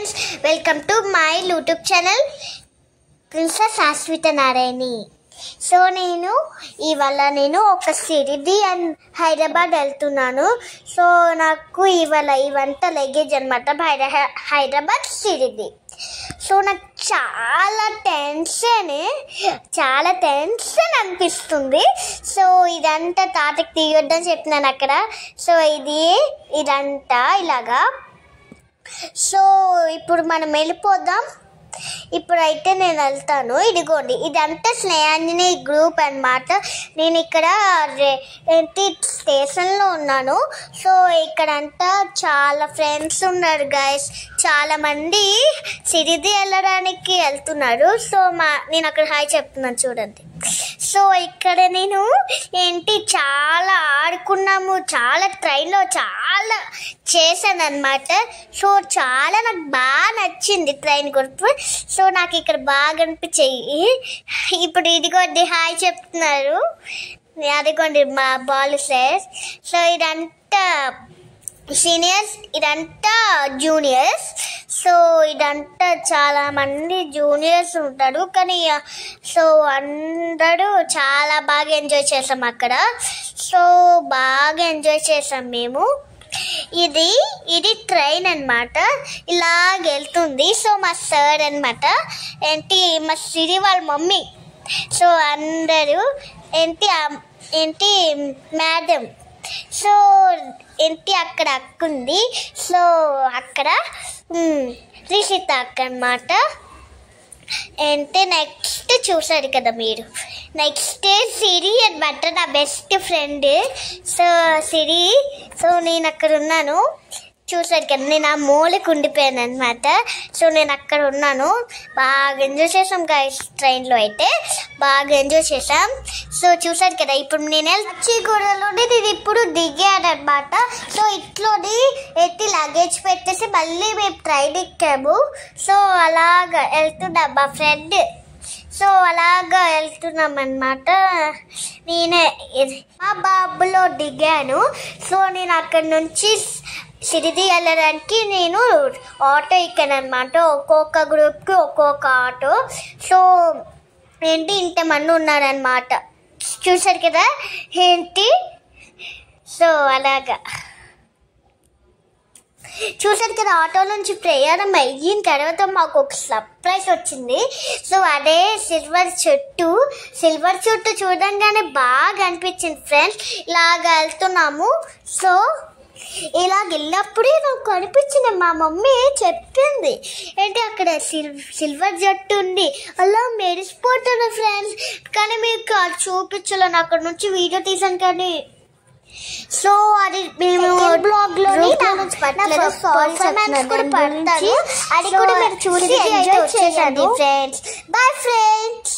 friends, welcome to my YouTube channel Princess Ashwita Narayani. So ఇవాళ నేను ఒక సిరిది and Hyderabad వెళ్తున్నాను. సో నాకు ఇవాళ ఇవంతా లగేజ్ అనమాట, హైదరాబాద్ సిరిది. సో నాకు చాలా టెన్షన్ అనిపిస్తుంది. సో ఇదంతా తాతకి తీయొద్దని చెప్పినాను అక్కడ. సో ఇదంతా ఇలాగా. సో ఇప్పుడు మనం వెళ్ళిపోదాం. ఇప్పుడైతే నేను వెళ్తాను. ఇదిగోండి, ఇదంతా స్నేహాంజనేయ గ్రూప్ అన్నమాట. నేను ఇక్కడ స్టేషన్లో ఉన్నాను. సో ఇక్కడంతా చాలా ఫ్రెండ్స్ ఉన్నారు గైస్. చాలామంది సిరిది వెళ్ళడానికి వెళ్తున్నారు. సో నేను అక్కడ హాయ్ చెప్తున్నాను చూడండి. సో ఇక్కడ నేను చాలా ఆడుకున్నాము, చాలా ట్రైన్లో చాలా చేశాను అనమాట. సో చాలా నాకు బాగా నచ్చింది ట్రైన్ గుర్తు. సో నాకు ఇక్కడ బాగా అనిపించాయి. ఇప్పుడు ఇదిగోండి హాయ్ చెప్తున్నారు, అదిగోండి మా బాలు సార్. సో ఇదంతా సీనియర్స్, ఇదంతా జూనియర్స్. సో ఇదంతా చాలామంది జూనియర్స్ ఉంటారు కానీ సో అందరూ చాలా బాగా ఎంజాయ్ చేసాం అక్కడ. సో బాగా ఎంజాయ్ చేసాం మేము. ఇది ట్రైన్ అనమాట, ఇలాగ వెళ్తుంది. సో మా సార్ అనమాట, మా సిరి వాళ్ళ మమ్మీ. సో అందరూ మేడం. సో అక్కడ అక్క ఉంది. సో అక్కడ రిషిత అక్క అనమాట. నెక్స్ట్ చూసారు కదా మీరు, నెక్స్ట్ సిరి అనమాట, నా బెస్ట్ ఫ్రెండ్. సో సిరి. సో నేను అక్కడ ఉన్నాను, చూసారు కదా, నేను ఆ మూలకి ఉండిపోయాను అనమాట. సో నేను అక్కడ ఉన్నాను. బాగా ఎంజాయ్ చేసాం గైస్, ట్రైన్లో అయితే బాగా ఎంజాయ్ చేసాం. సో చూసారు కదా, ఇప్పుడు నేను చీకూడలోనే నేను ఇప్పుడు దిగాను అనమాట. సో ఇట్లోని ఎత్తి లగేజ్ పెట్టేసి మళ్ళీ మేము ట్రైన్ ఎక్కాము. సో అలాగా వెళ్తున్నాం మా ఫ్రెండ్. సో అలాగా వెళ్తున్నాం అనమాట. నేనే మా బాబులో దిగాను. సో నేను అక్కడి నుంచి సిరిది వెళ్ళడానికి నేను ఆటో ఎక్కాను అనమాట. ఒక్కొక్క గ్రూప్కి ఒక్కొక్క ఆటో. సో ఇంతమంది ఉన్నారనమాట, చూసారు కదా. సో అలాగా చూసారు కదా. ఆటో నుంచి ప్రయాణం అయిన తర్వాత మాకు ఒక సర్ప్రైజ్ వచ్చింది. సో అదే సిల్వర్ చెట్టు చూడంగానే బాగా అనిపించింది ఫ్రెండ్స్. ఇలాగ వెళ్తున్నాము. సో ఇలాగ వెళ్ళినప్పుడే నాకు అనిపించింది, మా మమ్మీ చెప్పింది అక్కడ సిల్వర్ జట్టు ఉంది, అలా మెరిసిపోతుంది ఫ్రెండ్స్. కానీ మీకు అది చూపించాలని అక్కడ నుంచి వీడియో తీసాను కానీ. సో అది మేము బ్లాగ్లో అది కూడా మీరు చూసి ఎంజాయ్ చేయండి ఫ్రెండ్స్. Bye friends.